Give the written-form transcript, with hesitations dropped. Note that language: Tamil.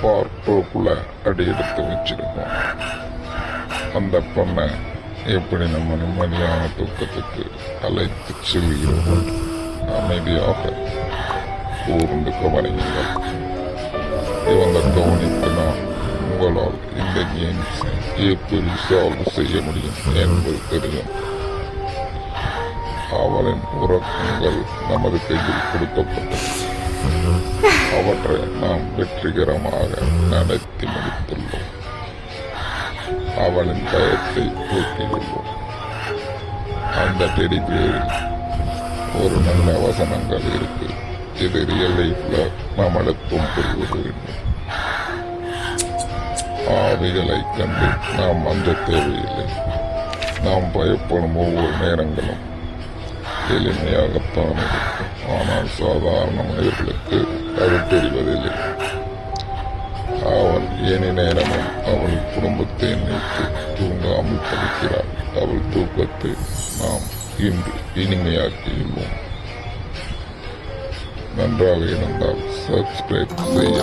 பார்ப்போக்குள்ள அடி எடுத்து வச்சிருக்கோம். அந்த பொண்ணை எப்படி நம்ம நிம்மதியான தூக்கத்துக்கு அழைத்து செல்கிறோம். அமைதியாக கூர்ந்து கவனியுங்கள். இவங்க கவனிப்பினால் உங்களால் இந்த கேம்ஸை எப்படி சால்வ் செய்ய முடியும் என்பது தெரியும். அவளின் உறக்கங்கள் நமது கையில் கொடுக்கப்பட்டது. அவற்றை நாம் வெற்றிகரமாக நடத்தி முடித்துள்ளோம். அவளின் பயத்தை போக்கியுள்ளோம். அந்த டெடிபியரில் ஒரு நல்ல வசனங்கள் இருக்கு. இது ரியல் லைஃப்ல நம்மளுக்கும் புரிவது வேண்டும். ஆவிகளை கண்டு நாம் அஞ்ச தேவையில்லை. நாம் பயப்படும் ஒவ்வொரு நேரங்களும் எளிமையாகத்தான் இருக்கும். ஆனால் சாதாரண மனிதர்களுக்கு அது தெரிவதில்லை. அவள் ஏனி நேரமும் அவள் குடும்பத்தை நினைத்து தூங்காமல் தடுக்கிறாள். அவள் தூக்கத்தை நாம் இன்று இனிமையாக்கியுள்ளோம். நன்றாக இருந்தால் சப்ஸ்கிரைப் செய்ய